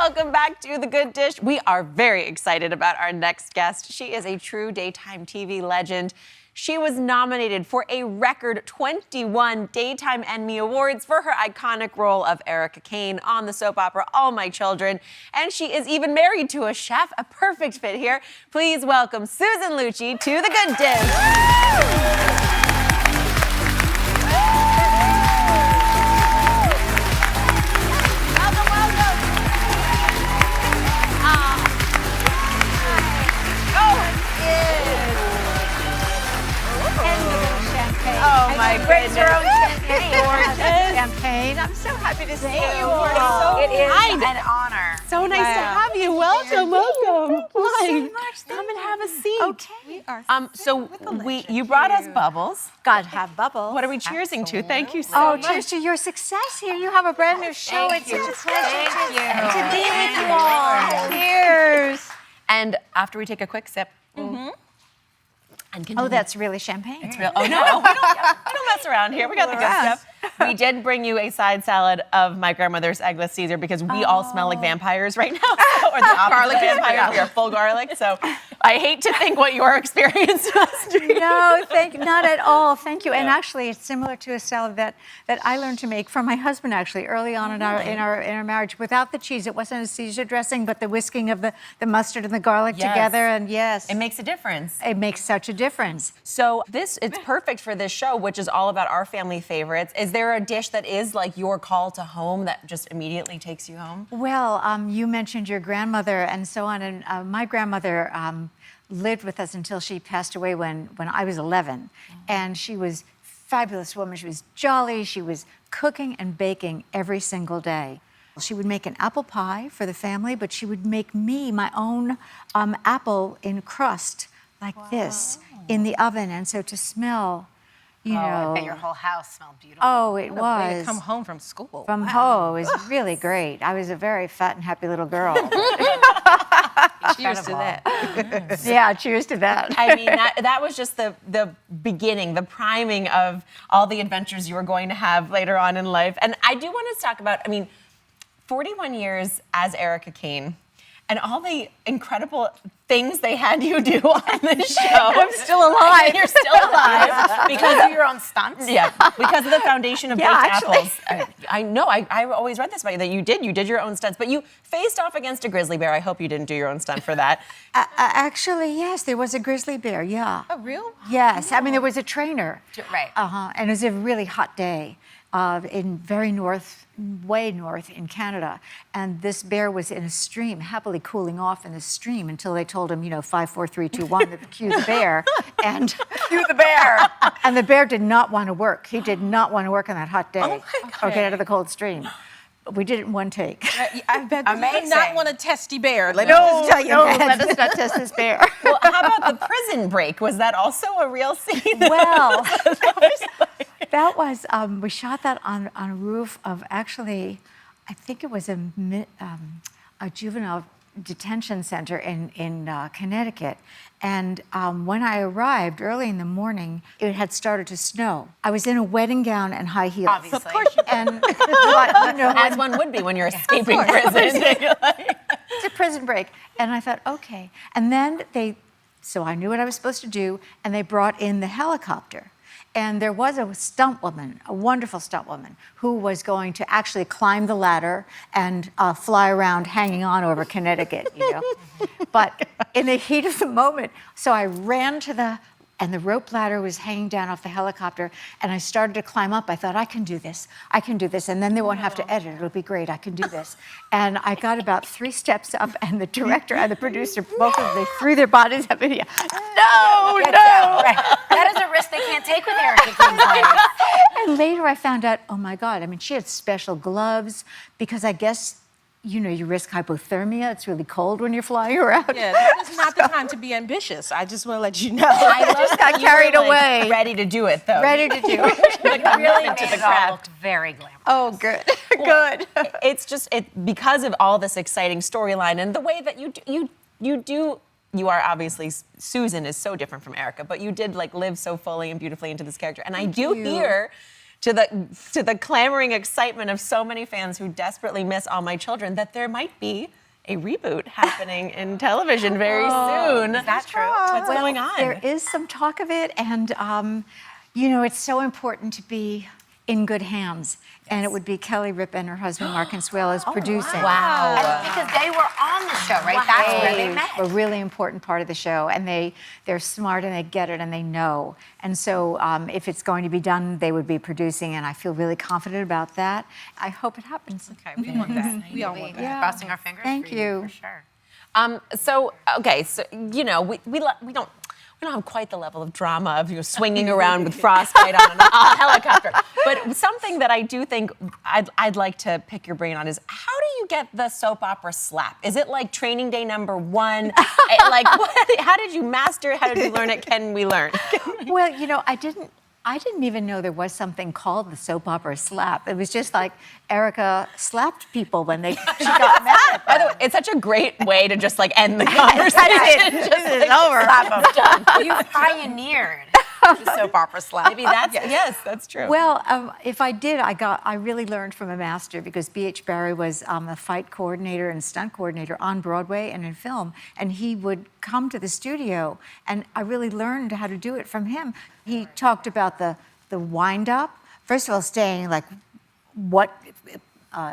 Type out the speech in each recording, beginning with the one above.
Welcome back to The Good Dish. We are very excited about our next guest. She is a true daytime TV legend. She was nominated for a record 21 Daytime Emmy Awards for her iconic role of Erica Kane on the soap opera All My Children. And she is even married to a chef, a perfect fit here. Please welcome Susan Lucci to The Good Dish. Oh my goodness. Your own champagne. I'm so happy to see you. It is an honor. So nice to have you. Welcome, welcome. So much. Come and have a seat. Okay. We are So you brought us bubbles. God have bubbles. What are we cheersing to? Thank you so Oh, much. cheers to your success here. You have a brand new show. Thank you. It's such a pleasure Thank to you. be with you all. Cheers. And after we take a quick sip, and continue. Oh, that's really champagne. It's real. Oh no, we don't mess around here. We got the good stuff. We did bring you a side salad of my grandmother's eggless Caesar because we all smell like vampires right now, or the opposite of vampires. We are full garlic. So I hate to think what your experience must be. No, not at all. Thank you. And actually, it's similar to a salad that I learned to make from my husband. Actually, early on in our marriage, without the cheese, it wasn't a Caesar dressing, but the whisking of the mustard and the garlic together. And yes, It makes a difference. it makes such a difference. So it's perfect for this show, which is all about our family favorites. Is there a dish that is like your call to home that just immediately takes you home? Well, you mentioned your grandmother and so on, and my grandmother lived with us until she passed away when I was 11, and she was a fabulous woman. She was jolly. She was cooking and baking every single day. She would make an apple pie for the family, but she would make me my own apple in crust like this in the oven, and so to smell, you know. I bet your whole house smelled beautiful. Oh, it was. To come home from school. From home, it was really great. I was a very fat and happy little girl. Cheers to that. Yeah, cheers to that. I mean, that was just the beginning, the priming of all the adventures you were going to have later on in life. And I do want to talk about, 41 years as Erica Kane and all the incredible things they had you do on this show. I'm still alive. You're still alive. Because of your own stunts? Yeah, because of the foundation of baked actually. apples. I know, I always read this about you, that you did your own stunts, but you faced off against a grizzly bear. I hope you didn't do your own stunt for that. Actually, yes, there was a grizzly bear, yeah. Oh, real? Yes, I mean, there was a trainer. Right. And it was a really hot day in way north in Canada. And this bear was in a stream, happily cooling off in the stream until they told him, 5, 4, 3, 2, 1, to cue the bear. And Cue the bear. And the bear did not want to work. He did not want to work on that hot day or get out of the cold stream. We did it in one take. I bet you Amazing. did not want a testy bear. Let me just tell you No, that. let us not test this bear. Well, how about the prison break? Was that also a real scene? Well, that was we shot that on a roof of actually, I think it was a juvenile detention center in Connecticut. And when I arrived early in the morning, it had started to snow. I was in a wedding gown and high heels. Obviously. Of course you And but, As one would be when you're escaping prison. it's a prison break. And I thought, okay. And then so I knew what I was supposed to do, and they brought in the helicopter. And there was a stunt woman, a wonderful stunt woman, who was going to actually climb the ladder and fly around hanging on over Connecticut, But in the heat of the moment, so I ran and the rope ladder was hanging down off the helicopter, and I started to climb up. I thought, I can do this, and then they won't have to edit. It'll be great, I can do this. And I got about 3 steps up, and the director and the producer, both of them, they threw their bodies up in the air. No! Right. That is a risk they can't take with Erica Kane's life. And later I found out, oh my God, she had special gloves because I guess, you risk hypothermia. It's really cold when you're flying around. Yeah, that is not the time to be ambitious. I just want to let you know. I just got carried away. Ready to do it, though. Ready to do it. Really made it all look very glamorous. Oh, good. Good. It's just because of all this exciting storyline and the way that you are obviously, Susan is so different from Erica, but you did live so fully and beautifully into this character. And I do hear the clamoring excitement of so many fans who desperately miss All My Children that there might be a reboot happening in television very soon. Is that true? What's going on? There is some talk of it, and you know, it's so important to be in good hands. And it would be Kelly Ripa and her husband Mark Consuelo is producing. Wow. Because they were on the show, right? That's where they met. A really important part of the show, and they're smart and they get it and they know. And so if it's going to be done, they would be producing, and I feel really confident about that. I hope it happens. Okay, we want that. We all want that. Yeah. Crossing our fingers Thank for you. for sure. So you know, we don't have quite the level of drama of swinging around with frostbite on a helicopter. But something that I do think I'd like to pick your brain on is, how do you get the soap opera slap? Is it like training day number 1? Like, how did you master it? How did you learn it? Can we learn? Well, you know, I didn't even know there was something called the soap opera slap. It was just like Erica slapped people when she got mad. By the way, it's such a great way to just like end the conversation. It's over. You pioneered the soap opera slap. Maybe yes, that's true. Well, if I did, I really learned from a master, because B.H. Barry was a fight coordinator and stunt coordinator on Broadway and in film, and he would come to the studio, and I really learned how to do it from him. He talked about the wind up. First of all, staying like, what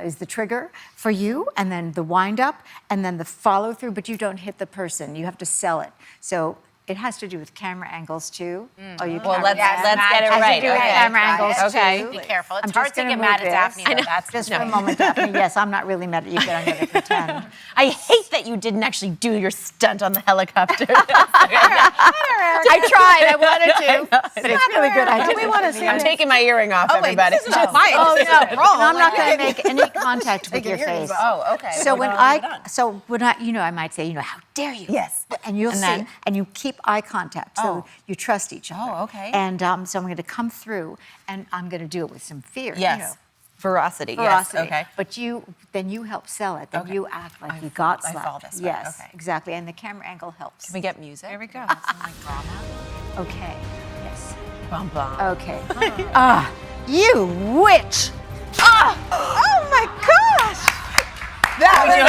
is the trigger for you, and then the wind up, and then the follow through, but you don't hit the person. You have to sell it. So it has to do with camera angles too. Oh, you well, can't. let's get it Has right. to do with Okay. camera angles Okay. too. Be careful. It's I'm hard just to gonna get mad move at this. Daphne, though. That's Just for a moment, Daphne. Yes, I'm not really mad at you, but I'm going to pretend. I hate that you didn't actually do your stunt on the helicopter. I tried. I wanted to, but it's really good. I We want to see I'm it. taking my earring off, everybody. This is a fight. Oh This no! is wrong. And I'm not going to make any contact with your your earrings face. off. Oh, okay. So Well, when leave it on. you know, I might say, how dare you? Yes. And you'll And see, then? and you keep eye contact, so you trust each other. Oh, okay. And so I'm going to come through, and I'm going to do it with some fear. you Yes. know. Ferocity. Ferocity. Yes. Okay. But then you help sell it. Then Okay. you act like I you got I slapped. fall this way. Yes, Okay. exactly. And the camera angle helps. Can we get music? There we go. Some like drama. Okay. Yes. Bum bum. Okay. You witch! Oh my gosh! That Bravo!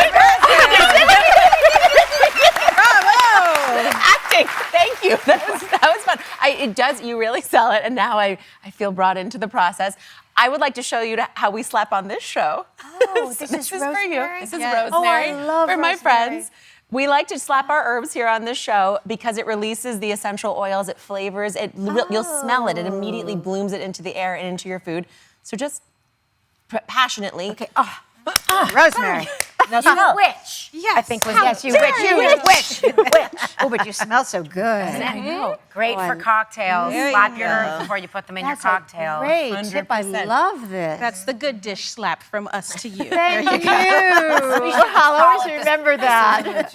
Acting. Thank you. That was fun. It does. You really sell it, and now I feel brought into the process. I would like to show you how we slap on this show. Oh, this is for you. rosemary? This is Yes. rosemary. Oh, I love for my rosemary. friends. We like to slap our herbs here on this show because it releases the essential oils, it flavors, you'll smell it. It immediately blooms it into the air and into your food. So just passionately. Okay. Rosemary. Now You smell. witch. Yes. I think was yes, you witch. You witch. You witch. Oh, but you smell so good. I know. Great Oh, for cocktails. There you Slap your go. herbs before you put them in That's your a cocktail. great tip. I 100%. love this. That's the good dish slap from us to you. Thank you. I'll always remember that.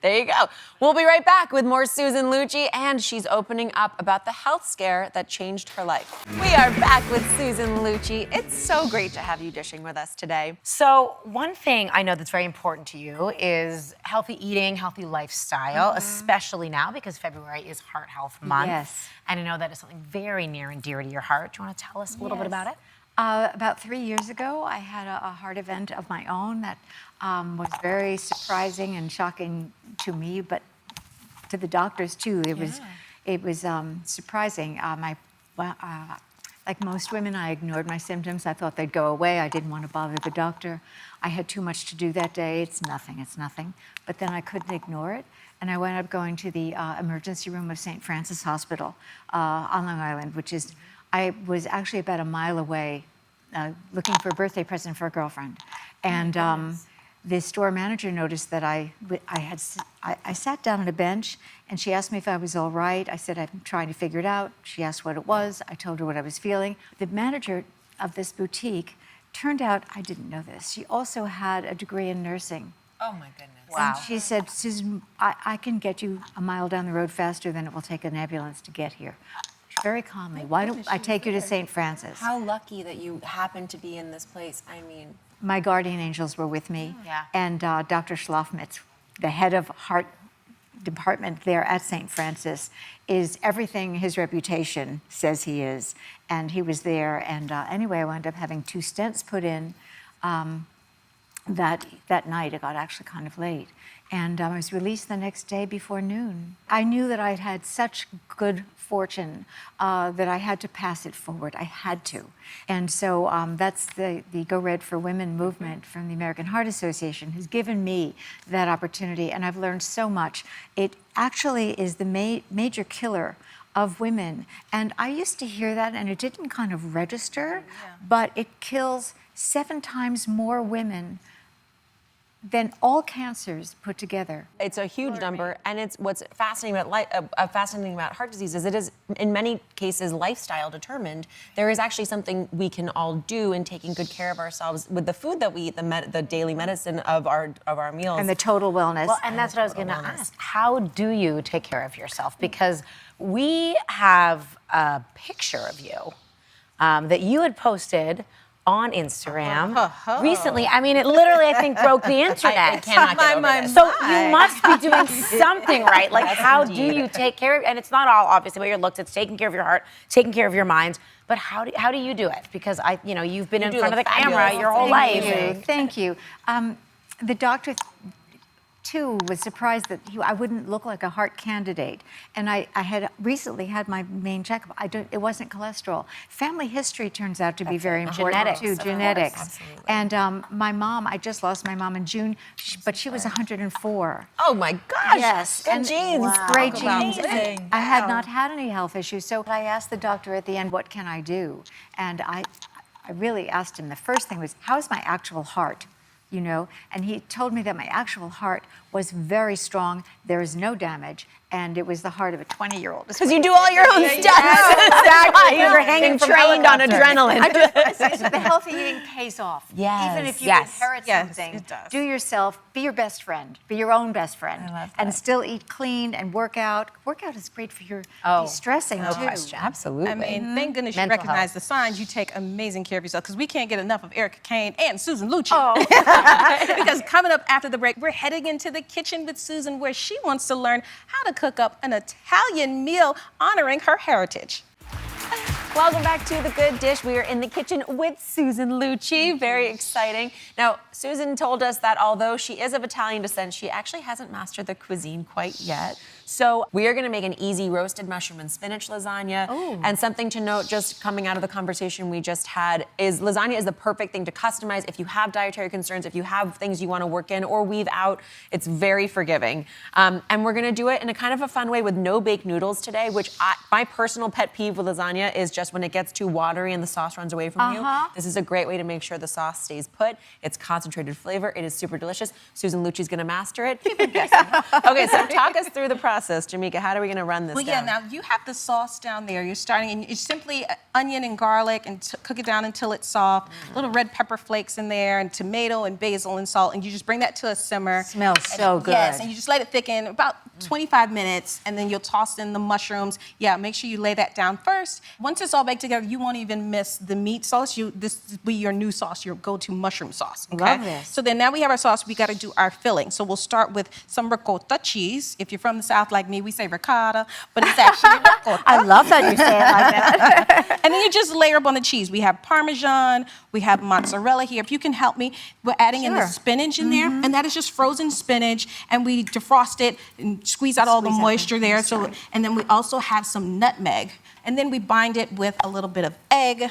There you go. We'll be right back with more Susan Lucci, and she's opening up about the health scare that changed her life. We are back with Susan Lucci. It's so great to have you dishing with us today. So one thing I know that's very important to you is healthy eating, healthy lifestyle, especially now because February is Heart Health Month. Yes. And I know that is something very near and dear to your heart. Do you want to tell us a little bit about it? About 3 years ago, I had a heart event of my own that was very surprising and shocking to me, but to the doctors too. It was surprising. Like most women, I ignored my symptoms. I thought they'd go away. I didn't want to bother the doctor. I had too much to do that day. It's nothing. But then I couldn't ignore it. And I wound up going to the emergency room of St. Francis Hospital on Long Island, I was actually about a mile away looking for a birthday present for a girlfriend. And the store manager noticed that I sat down on a bench, and she asked me if I was all right. I said, I'm trying to figure it out. She asked what it was. I told her what I was feeling. The manager of this boutique, turned out, I didn't know this, she also had a degree in nursing. Oh my goodness. Wow. And she said, Susan, I can get you a mile down the road faster than it will take an ambulance to get here. Very calmly, why don't I take you to St. Francis? How lucky that you happened to be in this place. I mean, My guardian angels were with me. Yeah. And Dr. Schlafmitz, the head of heart department there at St. Francis is everything his reputation says he is. And he was there. And anyway, I wound up having 2 stents put in that night. It got actually kind of late. And I was released the next day before noon. I knew that I'd had such good fortune that I had to pass it forward. I had to. And so that's the Go Red for Women movement from the American Heart Association has given me that opportunity, and I've learned so much. It actually is the major killer of women. And I used to hear that, and it didn't kind of register, but it kills 7 times more women than all cancers put together. It's a huge number, and it's what's fascinating about heart disease is it is in many cases lifestyle determined. There is actually something we can all do in taking good care of ourselves with the food that we eat, the daily medicine of our meals, And the total wellness. Well, and that's what I was going to ask. How do you take care of yourself? Because we have a picture of you that you had posted on Instagram recently. I mean, it literally, I think, broke the internet. I cannot get over this. So you must be doing something right. Like, how do you take care of? And it's not all obviously about your looks. It's taking care of your heart, taking care of your mind. But how do you do it? Because you've been in front of the camera your whole life. Thank you. The doctor too was surprised that I wouldn't look like a heart candidate. And I had recently had my main checkup. It wasn't cholesterol. Family history turns out to be very important too. Genetics. And my mom, I just lost my mom in June, but she was 104. Oh my gosh! Yes, good genes. Great genes. Amazing. And I had not had any health issues, so I asked the doctor at the end, "What can I do?" And I really asked him. The first thing was, "How's my actual heart?" And he told me that my actual heart was very strong. There is no damage, and it was the heart of a 20-year-old. Because you do all your own stuff. Exactly. You're hanging from trained on adrenaline. The healthy eating pays off. Yes. Even if you Yes. inherit Yes, something, it does. do yourself, be your best friend, be your own best friend. I love And that. still eat clean and work out. Workout is great for your de-stressing too. Absolutely. I mean, thank goodness you Mental recognize health. the signs. You take amazing care of yourself because we can't get enough of Erica Kane and Susan Lucci. Because coming up after the break, we're heading into the kitchen with Susan where she wants to learn how to cook up an Italian meal honoring her heritage. Welcome back to The Good Dish. We are in the kitchen with Susan Lucci. Very exciting. Now, Susan told us that although she is of Italian descent, she actually hasn't mastered the cuisine quite yet. So we are going to make an easy roasted mushroom and spinach lasagna. Ooh. And something to note, just coming out of the conversation we just had, is lasagna is the perfect thing to customize. If you have dietary concerns, if you have things you want to work in or weave out, it's very forgiving. And we're going to do it in a kind of a fun way with no-bake noodles today, which my personal pet peeve with lasagna is just when it gets too watery and the sauce runs away from you. This is a great way to make sure the sauce stays put. It's concentrated flavor. It is super delicious. Susan Lucci's going to master it. Okay, so talk us through the process, Jamaica. How are we going to run this Well, down? yeah, now you have the sauce down there. You're starting, and it's simply onion and garlic and cook it down until it's soft. Little red pepper flakes in there and tomato and basil and salt, and you just bring that to a simmer. Smells so good. Yes, and you just let it thicken about 25 minutes, and then you'll toss in the mushrooms. Yeah, make sure you lay that down first. Once it's all baked together, you won't even miss the meat sauce. This will be your new sauce, your go-to mushroom sauce. Okay? Love this. So then now we have our sauce, we got to do our filling. So we'll start with some ricotta cheese. If you're from the South like me, we say ricotta, but it's actually ricotta. I love that you say it like that. And then you just layer up on the cheese. We have Parmesan, we have mozzarella here. If you can help me, we're adding in the Sure. spinach in there, and that is just frozen spinach, and we defrost it and squeeze out all the moisture there. So, and then we also have some nutmeg, and then we bind it with a little bit of egg,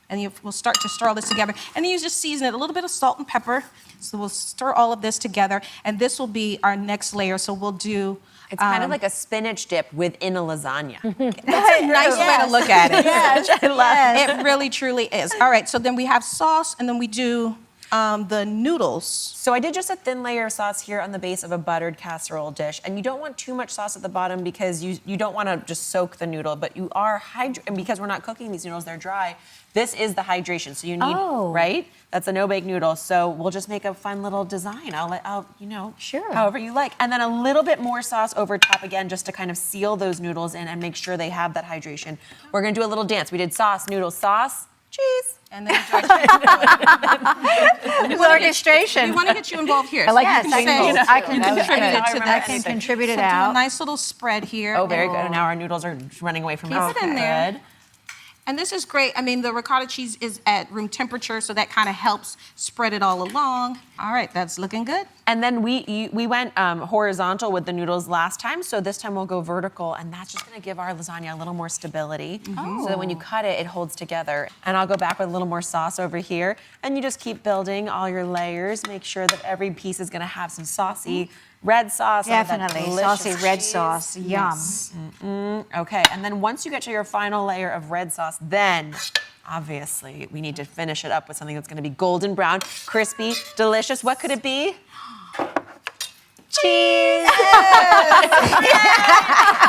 and we'll start to stir all this together. And then you just season it, a little bit of salt and pepper. So we'll stir all of this together, and this will be our next layer. So we'll do. It's kind of like a spinach dip within a lasagna. That's a nice way to look at it. Yes, I love It really, truly is. All right, so then we have sauce, and then we do the noodles. So I did just a thin layer of sauce here on the base of a buttered casserole dish. And you don't want too much sauce at the bottom because you don't want to just soak the noodle, but you are and because we're not cooking these noodles, they're dry. This is the hydration. So you need, right? That's a no-bake noodle. So we'll just make a fun little design. Sure. However you like. And then a little bit more sauce over top again, just to kind of seal those noodles in and make sure they have that hydration. We're gonna do a little dance. We did sauce, noodles, sauce. cheese. And then you direct Orchestration. We want to get you involved here. I like Yes, the I can, jingles. I can You can contribute contribute it to to that. that. I can contribute it So do a out. nice little spread here. Oh, very good. Now our noodles are running away from us. Keep it in there. And this is great. I mean, the ricotta cheese is at room temperature, so that kind of helps spread it all along. All right, that's looking good. And then we went horizontal with the noodles last time, so this time we'll go vertical, and that's just gonna give our lasagna a little more stability, so that when you cut it, it holds together. And I'll go back with a little more sauce over here, and you just keep building all your layers. Make sure that every piece is gonna have some saucy red sauce. all that Definitely, delicious saucy red cheese. sauce. Yum. Okay, and then once you get to your final layer of red sauce, then obviously we need to finish it up with something that's gonna be golden brown, crispy, delicious. What could it be? Cheese!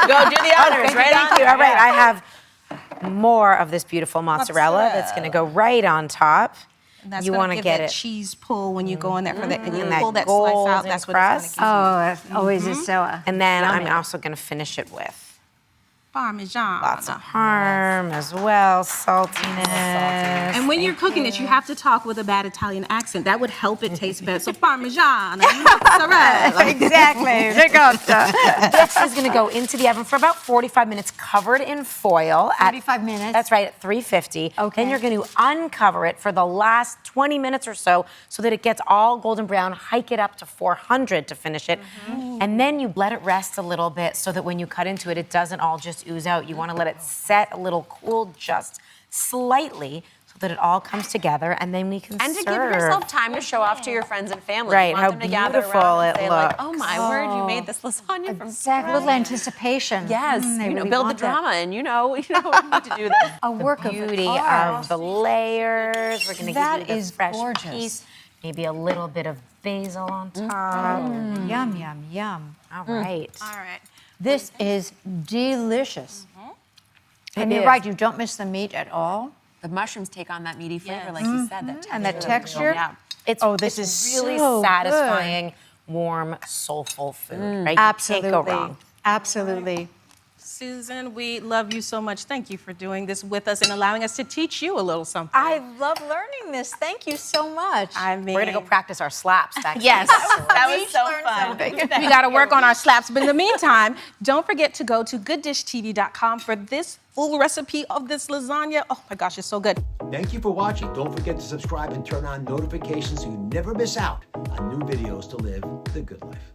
Go do the honors, right Thank on. you. All right, I have more of this beautiful mozzarella that's going to go right on top. And that's You gonna want to give get that it cheese pull when you go in there for that, and you that pull that slice out. golden That's what crust. it's gonna give Oh, always is so. and then yummy. I'm also going to finish it with Parmesan. lots of parm as well, saltiness. And when you're cooking it, you have to talk with a bad Italian accent. That would help it taste better. So Parmesan and mozzarella. Exactly. Ricotta. This is going to go into the oven for about 45 minutes, covered in foil. 45 minutes? That's right, at 350. Okay. Then you're going to uncover it for the last 20 minutes or so that it gets all golden brown. Hike it up to 400 to finish it. And then you let it rest a little bit so that when you cut into it, it doesn't all just ooze out. You want to let it set a little, cool just slightly so that it all comes together, and then we can And to serve. give yourself time to show off to your friends and family. Right, You want how them to gather beautiful around and it say, like, looks. oh my word, you made this lasagna from Exactly. Little anticipation. Yes, They you know, really build the want that. drama, and you know we need to do this. A work of Beauty art. of the layers. We're going to That give you the is fresh gorgeous. piece. Maybe a little bit of basil on top. Yum, yum, yum. All right. All right. This is delicious. And It you're is. right, you don't miss the meat at all. The mushrooms take on that meaty flavor, Yes. like you said. That And the texture. texture. Yeah. It's, Oh, this it's is really so good. satisfying, warm, soulful food, right? Absolutely. You can't go wrong. Absolutely. Susan, we love you so much. Thank you for doing this with us and allowing us to teach you a little something. I love learning this. Thank you so much. I mean, We're going to go practice our slaps back Yes, that was so learned fun. something. we got to work on our slaps. But in the meantime, don't forget to go to gooddishtv.com for this full recipe of this lasagna. Oh my gosh, it's so good. Thank you for watching. Don't forget to subscribe and turn on notifications so you never miss out on new videos to live the good life.